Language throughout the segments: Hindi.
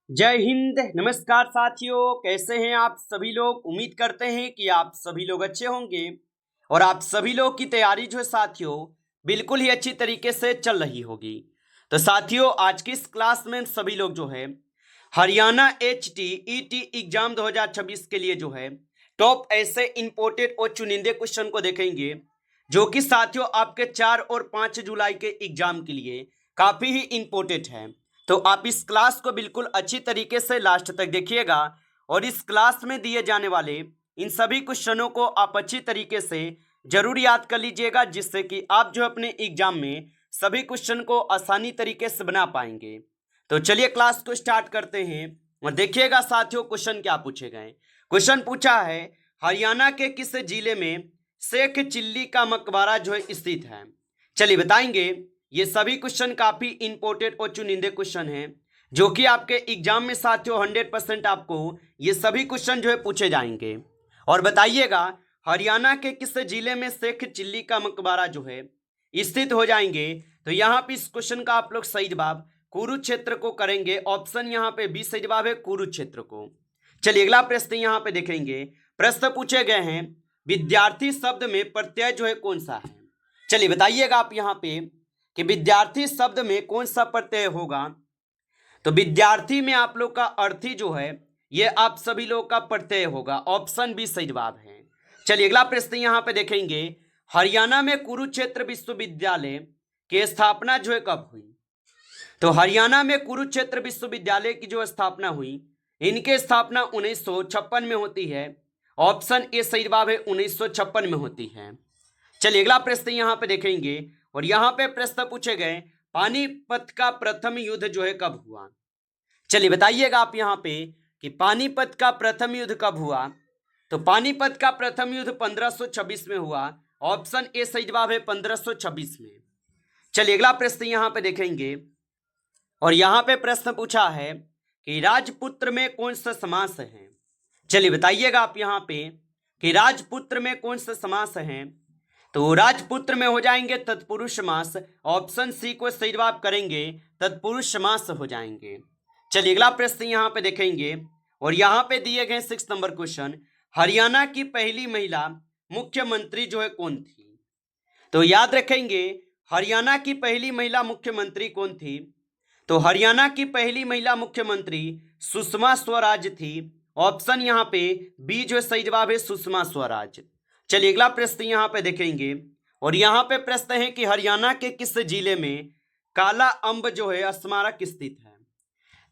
जय हिंद। नमस्कार साथियों, कैसे हैं आप सभी लोग। उम्मीद करते हैं कि आप सभी लोग अच्छे होंगे और आप सभी लोग की तैयारी जो है साथियों बिल्कुल ही अच्छी तरीके से चल रही होगी। तो साथियों, आज की इस क्लास में सभी लोग जो है हरियाणा HTET एग्जाम 2026 के लिए जो है टॉप ऐसे इंपोर्टेड और चुनिंदे क्वेश्चन को देखेंगे जो कि साथियों आपके 4 और 5 जुलाई के एग्जाम के लिए काफी ही इंपोर्टेंट है। तो आप इस क्लास को बिल्कुल अच्छी तरीके से लास्ट तक देखिएगा और इस क्लास में दिए जाने वाले इन सभी क्वेश्चनों को आप अच्छी तरीके से जरूर याद कर लीजिएगा, जिससे कि आप जो अपने एग्जाम में सभी क्वेश्चन को आसानी तरीके से बना पाएंगे। तो चलिए क्लास को स्टार्ट करते हैं और देखिएगा साथियों क्वेश्चन क्या पूछे गए। क्वेश्चन पूछा है हरियाणा के किस जिले में शेख चिल्ली का मकबरा जो है स्थित है। चलिए बताएंगे। ये सभी क्वेश्चन काफी इंपोर्टेंट और चुनिंदे क्वेश्चन हैं जो कि आपके एग्जाम में साथियों 100% आपको ये सभी क्वेश्चन जो है पूछे जाएंगे। और बताइएगा हरियाणा के किस जिले में शेख चिल्ली का मकबरा जो है स्थित हो जाएंगे। तो यहाँ पे इस क्वेश्चन का आप लोग सही जवाब कुरुक्षेत्र को करेंगे। ऑप्शन यहाँ पे बी सही जवाब है, कुरुक्षेत्र को। चलिए अगला प्रश्न यहाँ पे देखेंगे। प्रश्न पूछे गए हैं विद्यार्थी शब्द में प्रत्यय जो है कौन सा है। चलिए बताइएगा आप यहाँ पे कि विद्यार्थी शब्द में कौन सा प्रत्यय होगा। तो विद्यार्थी में आप लोग का अर्थी जो है ये आप सभी लोग का प्रत्यय होगा। ऑप्शन बी सही जवाब है। चलिए अगला प्रश्न यहाँ पे देखेंगे। हरियाणा में कुरुक्षेत्र विश्वविद्यालय की स्थापना जो है कब हुई। तो हरियाणा में कुरुक्षेत्र विश्वविद्यालय की जो स्थापना हुई, इनके स्थापना 1956 में होती है। ऑप्शन ए सही जवाब है, 1956 में होती है। चलिए अगला प्रश्न यहाँ पे देखेंगे और यहाँ पे प्रश्न पूछे गए पानीपत का प्रथम युद्ध जो है कब हुआ। चलिए बताइएगा आप यहाँ पे कि पानीपत का प्रथम युद्ध कब हुआ। तो पानीपत का प्रथम युद्ध 1526 में हुआ। ऑप्शन ए सही जवाब है, 1526 में। चलिए अगला प्रश्न यहाँ पे देखेंगे और यहाँ पे प्रश्न पूछा है कि राजपुत्र में कौन सा समास है। चलिए बताइएगा आप यहाँ पे कि राजपुत्र में कौन सा समास है। तो राजपुत्र में हो जाएंगे तत्पुरुष समास। ऑप्शन सी को सही जवाब करेंगे, तत्पुरुष समास हो जाएंगे। चलिए अगला प्रश्न यहाँ पे देखेंगे और यहाँ पे दिए गए 6 नंबर क्वेश्चन। हरियाणा की पहली महिला मुख्यमंत्री जो है कौन थी। तो याद रखेंगे हरियाणा की पहली महिला मुख्यमंत्री कौन थी। तो हरियाणा की पहली महिला मुख्यमंत्री सुषमा स्वराज थी। ऑप्शन यहाँ पे बी जो सही जवाब है, सुषमा स्वराज। चलिए अगला प्रश्न यहाँ पे देखेंगे और यहाँ पे प्रश्न है कि हरियाणा के किस जिले में काला अम्ब जो है स्मारक स्थित है।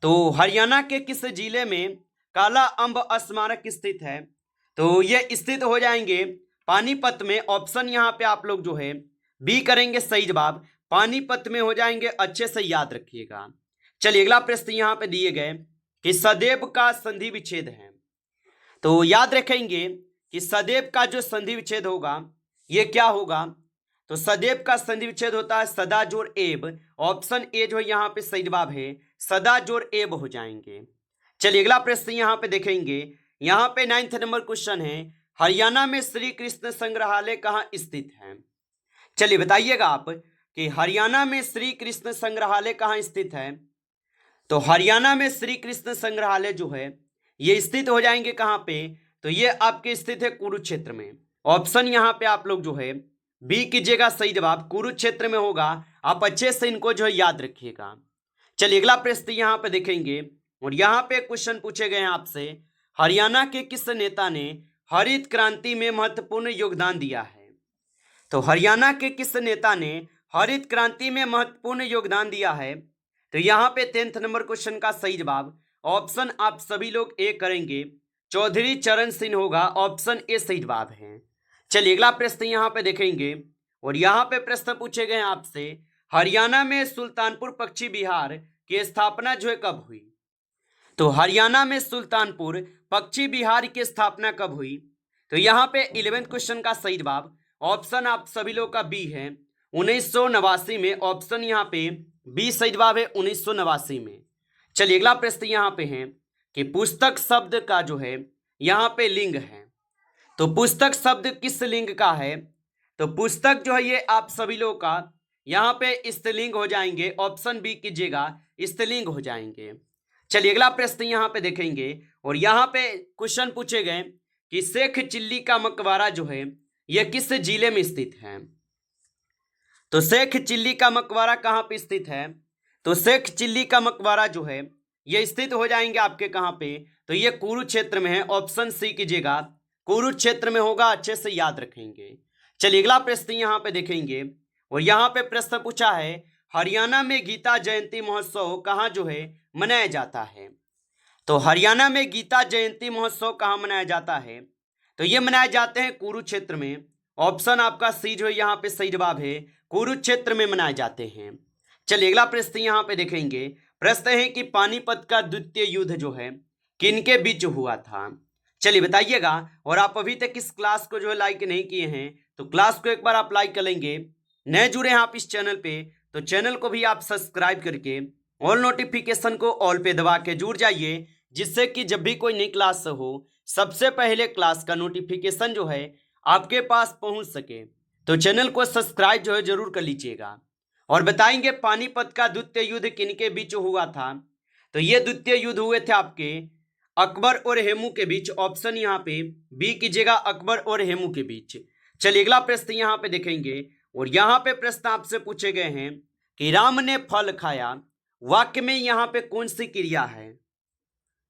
तो हरियाणा के किस जिले में काला अम्ब स्मारक स्थित है। तो ये स्थित हो जाएंगे पानीपत में। ऑप्शन यहाँ पे आप लोग जो है बी करेंगे सही जवाब, पानीपत में हो जाएंगे। अच्छे से याद रखिएगा। चलिए अगला प्रश्न यहाँ पे दिए गए कि सदैव का संधि विच्छेद है। तो याद रखेंगे कि सदैव का जो संधि विच्छेद होगा ये क्या होगा। तो सदैव का संधि विच्छेद होता है सदा जोड़ एब। ऑप्शन ए जो है यहाँ पे सही जवाब है, सदा जोड़ एब हो जाएंगे। चलिए अगला प्रश्न यहाँ पे देखेंगे। यहाँ पे 9th नंबर क्वेश्चन है हरियाणा में श्री कृष्ण संग्रहालय कहाँ स्थित है। चलिए बताइएगा आप कि हरियाणा में श्री कृष्ण संग्रहालय कहाँ स्थित है। तो हरियाणा में श्री कृष्ण संग्रहालय जो है ये स्थित हो जाएंगे कहाँ पे। तो ये आपके स्थित है कुरुक्षेत्र में। ऑप्शन यहाँ पे आप लोग जो है बी कीजिएगा सही जवाब, कुरुक्षेत्र में होगा। आप अच्छे से इनको जो है याद रखिएगा। चलिए अगला प्रश्न यहाँ पे देखेंगे और यहाँ पे क्वेश्चन पूछे गए हैं आपसे हरियाणा के किस नेता ने हरित क्रांति में महत्वपूर्ण योगदान दिया है। तो हरियाणा के किस नेता ने हरित क्रांति में महत्वपूर्ण योगदान दिया है। तो यहाँ पे 10th नंबर क्वेश्चन का सही जवाब ऑप्शन आप सभी लोग ए करेंगे, चौधरी चरण सिंह होगा। ऑप्शन ए सही जवाब है। चलिए अगला प्रश्न यहाँ पे देखेंगे और यहाँ पे प्रश्न पूछे गए आपसे हरियाणा में सुल्तानपुर पक्षी विहार की स्थापना जो है कब हुई। तो हरियाणा में सुल्तानपुर पक्षी विहार की स्थापना कब हुई। तो यहाँ पे 11th क्वेश्चन का सही जवाब ऑप्शन आप सभी लोग का बी है, 1989 में। ऑप्शन यहाँ पे बी सही जवाब है, 1989 में। चलिए अगला प्रश्न यहाँ पे है कि पुस्तक शब्द का जो है यहाँ पे लिंग है। तो पुस्तक शब्द किस लिंग का है। तो पुस्तक जो है ये आप सभी लोग का यहाँ पे स्त्रीलिंग हो जाएंगे। ऑप्शन बी कीजिएगा, स्त्रीलिंग हो जाएंगे। चलिए अगला प्रश्न यहाँ पे देखेंगे और यहाँ पे क्वेश्चन पूछे गए कि शेख चिल्ली का मकबरा जो है यह किस जिले में स्थित है। तो शेख चिल्ली का मकबरा कहाँ पे स्थित है। तो शेख चिल्ली का मकबरा जो है यह स्थित हो जाएंगे आपके कहाँ पे, तो ये कुरुक्षेत्र में है। ऑप्शन सी कीजिएगा, कुरुक्षेत्र में होगा, अच्छे से याद रखेंगे। चलिए अगला प्रश्न यहाँ पे देखेंगे और यहाँ पे प्रश्न पूछा है हरियाणा में गीता जयंती महोत्सव कहाँ जो है मनाया जाता है। तो हरियाणा में गीता जयंती महोत्सव कहाँ मनाया जाता है, तो ये मनाए जाते हैं कुरुक्षेत्र में। ऑप्शन आपका सी जो है यहाँ पे सही जवाब है, कुरुक्षेत्र में मनाए जाते हैं। चलिए अगला प्रश्न यहाँ पे देखेंगे। प्रश्न है कि पानीपत का द्वितीय युद्ध जो है किनके बीच हुआ था। चलिए बताइएगा। और आप अभी तक इस क्लास को जो है लाइक नहीं किए हैं तो क्लास को एक बार आप लाइक कर लेंगे। नए जुड़े हैं आप इस चैनल पे तो चैनल को भी आप सब्सक्राइब करके ऑल नोटिफिकेशन को ऑल पे दबा के जुड़ जाइए, जिससे कि जब भी कोई नई क्लास हो सबसे पहले क्लास का नोटिफिकेशन जो है आपके पास पहुंच सके। तो चैनल को सब्सक्राइब जो है जरूर कर लीजिएगा। और बताएंगे पानीपत का द्वितीय युद्ध किनके बीच हुआ था। तो ये द्वितीय युद्ध हुए थे आपके अकबर और हेमू के बीच। ऑप्शन यहाँ पे बी कीजिएगा, अकबर और हेमू के बीच। चलिए अगला प्रश्न यहाँ पे देखेंगे और यहाँ पे प्रश्न आपसे पूछे गए हैं कि राम ने फल खाया वाक्य में यहाँ पे कौन सी क्रिया है।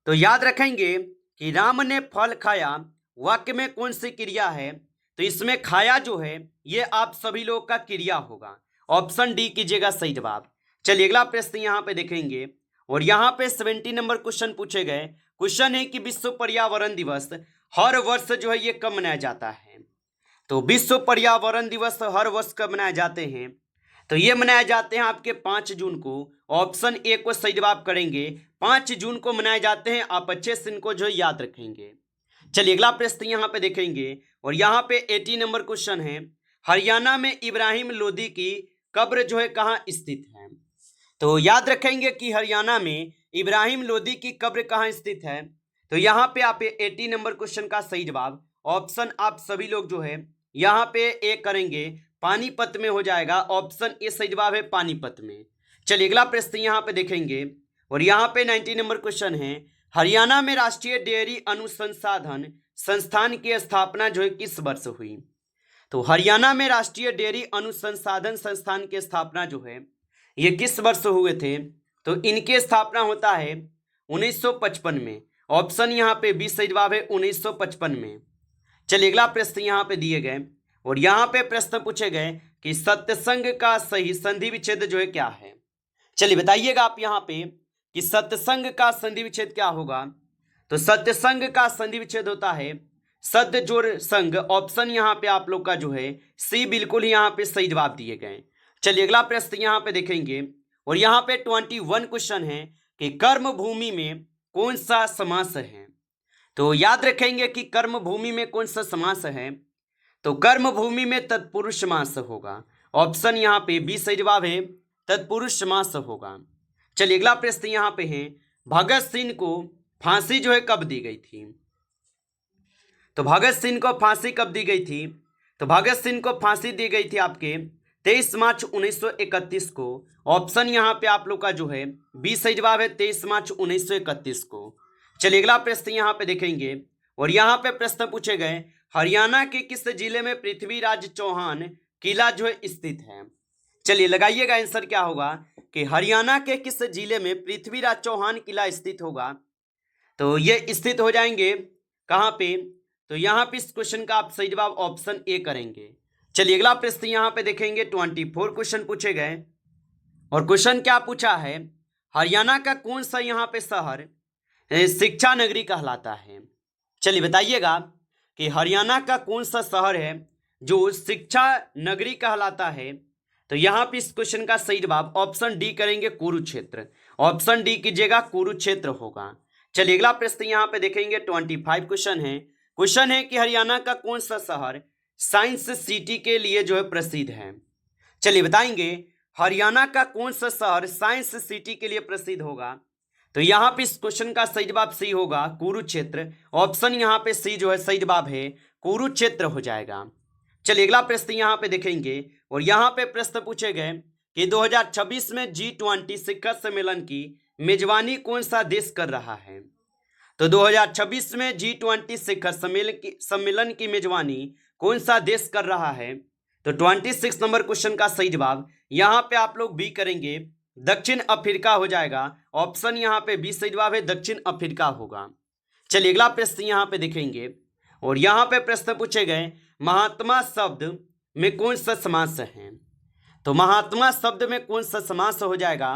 तो याद रखेंगे कि राम ने फल खाया वाक्य में कौन सी क्रिया है। तो इसमें खाया जो है ये आप सभी लोग का क्रिया होगा। ऑप्शन डी कीजिएगा सही जवाब। चलिए अगला प्रश्न यहाँ पे देखेंगे और यहाँ पे 70 नंबर क्वेश्चन पूछे गए। क्वेश्चन है कि विश्व पर्यावरण दिवस हर वर्ष जो है ये कब मनाया जाता है। तो विश्व पर्यावरण दिवस हर वर्ष कब मनाए जाते हैं, तो ये मनाए जाते हैं आपके 5 जून को। ऑप्शन ए को सही जवाब करेंगे, 5 जून को मनाए जाते हैं। आप अच्छे से इनको जो याद रखेंगे। चलिए अगला प्रश्न यहाँ पे देखेंगे और यहाँ पे 80 नंबर क्वेश्चन है हरियाणा में इब्राहिम लोदी की कब्र जो है कहाँ स्थित है। तो याद रखेंगे कि हरियाणा में इब्राहिम लोदी की कब्र कहाँ स्थित है। तो यहाँ पे आप 80 नंबर क्वेश्चन का सही जवाब ऑप्शन आप सभी लोग जो है यहाँ पे ए करेंगे, पानीपत में हो जाएगा। ऑप्शन ए सही जवाब है, पानीपत में। चलिए अगला प्रश्न यहाँ पे देखेंगे और यहाँ पे 90 नंबर क्वेश्चन है हरियाणा में राष्ट्रीय डेयरी अनुसंधान संस्थान की स्थापना जो है किस वर्ष हुई। तो हरियाणा में राष्ट्रीय डेयरी अनुसंधान संस्थान की स्थापना जो है ये किस वर्ष हुए थे। तो इनकी स्थापना होता है 1955 में। ऑप्शन यहाँ पे बी सही जवाब है, 1955 में। चलिए अगला प्रश्न यहाँ पे दिए गए और यहाँ पे प्रश्न पूछे गए कि सत्संग का सही संधि विच्छेद जो है क्या है। चलिए बताइएगा आप यहाँ पे कि सत्संग का संधि विच्छेद क्या होगा। तो सत्संग का संधि विच्छेद होता है सद जोड़ संघ। ऑप्शन यहाँ पे आप लोग का जो है सी बिल्कुल ही यहाँ पे सही जवाब दिए गए। चलिए अगला प्रश्न यहाँ पे देखेंगे और यहाँ पे 21 क्वेश्चन है कि कर्म भूमि में कौन सा समास है। तो याद रखेंगे कि कर्म भूमि में कौन सा समास है। तो कर्म भूमि में तत्पुरुष समास होगा। ऑप्शन यहाँ पे बी सही जवाब है, तत्पुरुष समास होगा। चलिए अगला प्रश्न यहाँ पे है भगत सिंह को फांसी जो है कब दी गई थी। तो भगत सिंह को फांसी कब दी गई थी। तो भगत सिंह को फांसी दी गई थी आपके 23 मार्च 1931 को। ऑप्शन यहाँ पे आप लोग का जो है बी सही जवाब है, 23 मार्च 1931 को। चलिए अगला प्रश्न यहाँ पे देखेंगे और यहाँ पे प्रश्न पूछे गए हरियाणा के किस जिले में पृथ्वीराज चौहान किला जो है स्थित है। चलिए लगाइएगा आंसर क्या होगा कि हरियाणा के किस जिले में पृथ्वीराज चौहान किला स्थित होगा। तो ये स्थित हो जाएंगे कहाँ पे। तो यहाँ पे इस क्वेश्चन का आप सही जवाब ऑप्शन ए करेंगे। चलिए अगला प्रश्न यहाँ पे देखेंगे 24 क्वेश्चन पूछे गए और क्वेश्चन क्या पूछा है हरियाणा का कौन सा यहाँ पे शहर शिक्षा नगरी कहलाता है। चलिए बताइएगा कि हरियाणा का कौन सा शहर है जो शिक्षा नगरी कहलाता है। तो यहाँ पे इस क्वेश्चन का सही जवाब ऑप्शन डी करेंगे, कुरुक्षेत्र। ऑप्शन डी कीजिएगा, कुरुक्षेत्र होगा। चलिए अगला प्रश्न यहाँ पे देखेंगे 25 क्वेश्चन है कि हरियाणा का कौन सा शहर साइंस सिटी के लिए जो है प्रसिद्ध है। चलिए बताएंगे हरियाणा का कौन सा शहर साइंस सिटी के लिए प्रसिद्ध होगा। तो यहाँ पे इस क्वेश्चन का सही जवाब सी होगा, कुरुक्षेत्र। ऑप्शन यहाँ पे सी जो है सही जवाब है, कुरुक्षेत्र हो जाएगा। चलिए अगला प्रश्न यहाँ पे देखेंगे और यहाँ पे प्रश्न पूछे गए कि 2026 में G20 शिखर सम्मेलन की मेजबानी कौन सा देश कर रहा है? तो 2026 में G20 शिखर सम्मेलन की मेजबानी कौन सा देश कर रहा है? तो 26 नंबर क्वेश्चन का सही जवाब यहाँ पे आप लोग बी करेंगे, दक्षिण अफ्रीका हो जाएगा। ऑप्शन यहाँ पे बी सही जवाब है, दक्षिण अफ्रीका होगा। चलिए अगला प्रश्न यहाँ पे देखेंगे, और यहाँ पे प्रश्न पूछे गए महात्मा शब्द में कौन सा समास है? तो महात्मा शब्द में कौन सा समास हो जाएगा?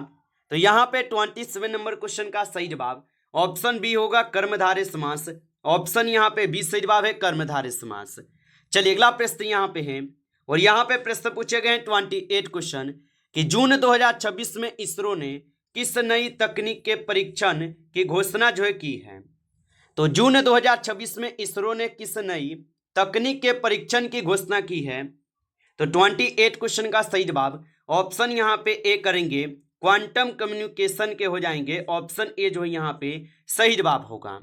तो यहाँ पे 27 नंबर क्वेश्चन का सही जवाब ऑप्शन बी होगा, कर्मधारय समास। ऑप्शन यहाँ पे बी सही जवाब है, कर्मधारय समास। चलिए अगला प्रश्न यहाँ पे है, और यहाँ पे प्रश्न पूछे गए 28 क्वेश्चन कि जून 2026 में इसरो ने किस नई तकनीक के परीक्षण की घोषणा जो है की है? तो जून 2026 में इसरो ने किस नई तकनीक के परीक्षण की घोषणा की है? तो 28 क्वेश्चन का सही जवाब ऑप्शन यहाँ पे ए करेंगे, क्वांटम कम्युनिकेशन के हो जाएंगे। ऑप्शन ए जो है यहाँ पे सही जवाब होगा।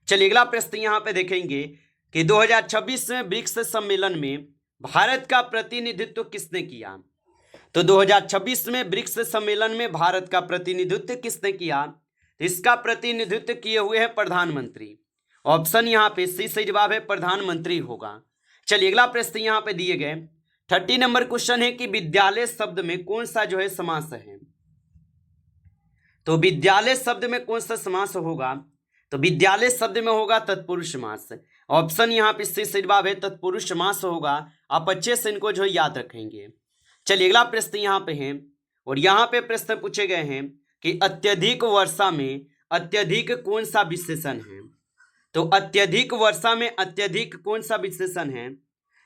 चलिए अगला प्रश्न यहाँ पे देखेंगे कि 2026 में ब्रिक्स सम्मेलन में भारत का प्रतिनिधित्व किसने किया? तो 2026 में ब्रिक्स सम्मेलन में भारत का प्रतिनिधित्व किसने किया? तो इसका प्रतिनिधित्व किए हुए हैं प्रधानमंत्री। ऑप्शन यहाँ पे सी सही जवाब है, प्रधानमंत्री होगा। चलिए अगला प्रश्न यहाँ पे दिए गए 30 नंबर क्वेश्चन है कि विद्यालय शब्द में कौन सा जो है समास है? तो विद्यालय शब्द में कौन सा समास होगा? तो विद्यालय शब्द में होगा तत्पुरुष समास। ऑप्शन यहाँ पे सी सही जवाब है, तत्पुरुष समास होगा। आप अच्छे से इनको जो है याद रखेंगे। चलिए अगला प्रश्न यहाँ पे है, और यहाँ पे प्रश्न पूछे गए हैं कि अत्यधिक वर्षा में अत्यधिक कौन सा विशेषण है? तो अत्यधिक वर्षा में अत्यधिक कौन सा विशेषण है?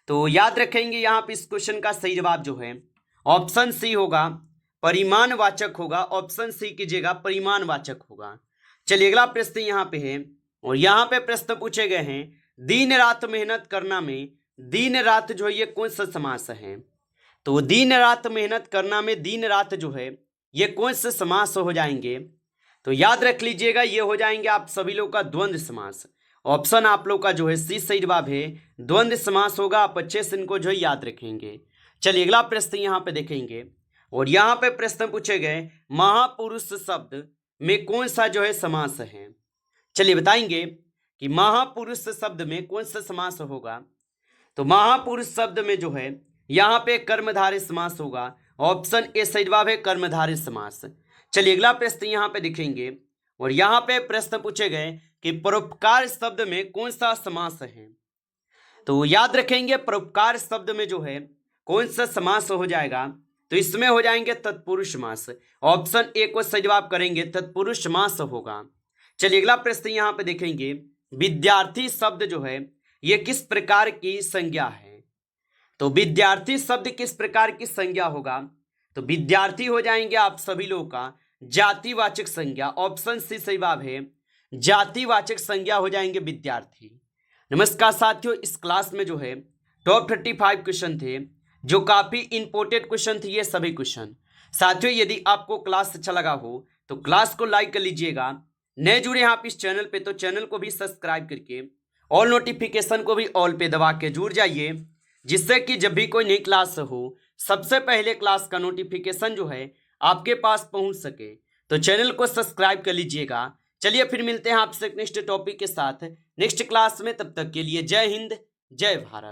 तो याद रखेंगे यहाँ पे इस क्वेश्चन का सही जवाब जो है ऑप्शन सी होगा, परिमाणवाचक होगा। ऑप्शन सी कीजिएगा, परिमाणवाचक होगा। चलिए अगला प्रश्न यहाँ पे है, और यहाँ पे प्रश्न पूछे गए हैं दिन रात मेहनत करना में दिन रात जो है ये कौन सा समास है? तो दिन रात मेहनत करना में दिन रात जो है ये कौन से समास हो जाएंगे? तो याद रख लीजिएगा, ये हो जाएंगे आप सभी लोग का द्वंद्व समास। ऑप्शन आप लोग का जो है सी सही जवाब है, द्वंद्व समास होगा। आप अच्छे से इनको जो है याद रखेंगे। चलिए अगला प्रश्न यहाँ पे देखेंगे, और यहाँ पे प्रश्न पूछे गए महापुरुष शब्द में कौन सा जो है समास है? चलिए बताएंगे कि महापुरुष शब्द में कौन सा समास होगा? तो महापुरुष शब्द में जो है यहाँ पे कर्मधारय समास होगा। ऑप्शन ए सही जवाब है, कर्मधारय समास। चलिए अगला प्रश्न यहाँ पे देखेंगे, और यहाँ पे प्रश्न पूछे गए कि परोपकार शब्द में कौन सा समास है? तो याद रखेंगे परोपकार शब्द में जो है कौन सा समास हो जाएगा? तो इसमें हो जाएंगे तत्पुरुष समास। ऑप्शन ए को सही जवाब करेंगे, तत्पुरुष समास होगा। चलिए अगला प्रश्न यहाँ पे देखेंगे विद्यार्थी शब्द जो है ये किस प्रकार की संज्ञा है? तो विद्यार्थी शब्द किस प्रकार की संज्ञा होगा? तो विद्यार्थी हो जाएंगे आप सभी लोगों का जातिवाचक संज्ञा। ऑप्शन सी सही जवाब है, जातिवाचक संज्ञा हो जाएंगे विद्यार्थी। नमस्कार साथियों, इस क्लास में जो है टॉप 35 क्वेश्चन थे जो काफी इंपॉर्टेंट क्वेश्चन थे ये सभी क्वेश्चन। साथियों यदि आपको क्लास अच्छा लगा हो तो क्लास को लाइक कर लीजिएगा। नए जुड़े हैं आप इस चैनल पे तो चैनल को भी सब्सक्राइब करके ऑल नोटिफिकेशन को भी ऑल पे दबा के जुड़ जाइए, जिससे कि जब भी कोई नई क्लास हो सबसे पहले क्लास का नोटिफिकेशन जो है आपके पास पहुंच सके। तो चैनल को सब्सक्राइब कर लीजिएगा। चलिए फिर मिलते हैं आपसे नेक्स्ट टॉपिक के साथ नेक्स्ट क्लास में। तब तक के लिए जय हिंद, जय भारत।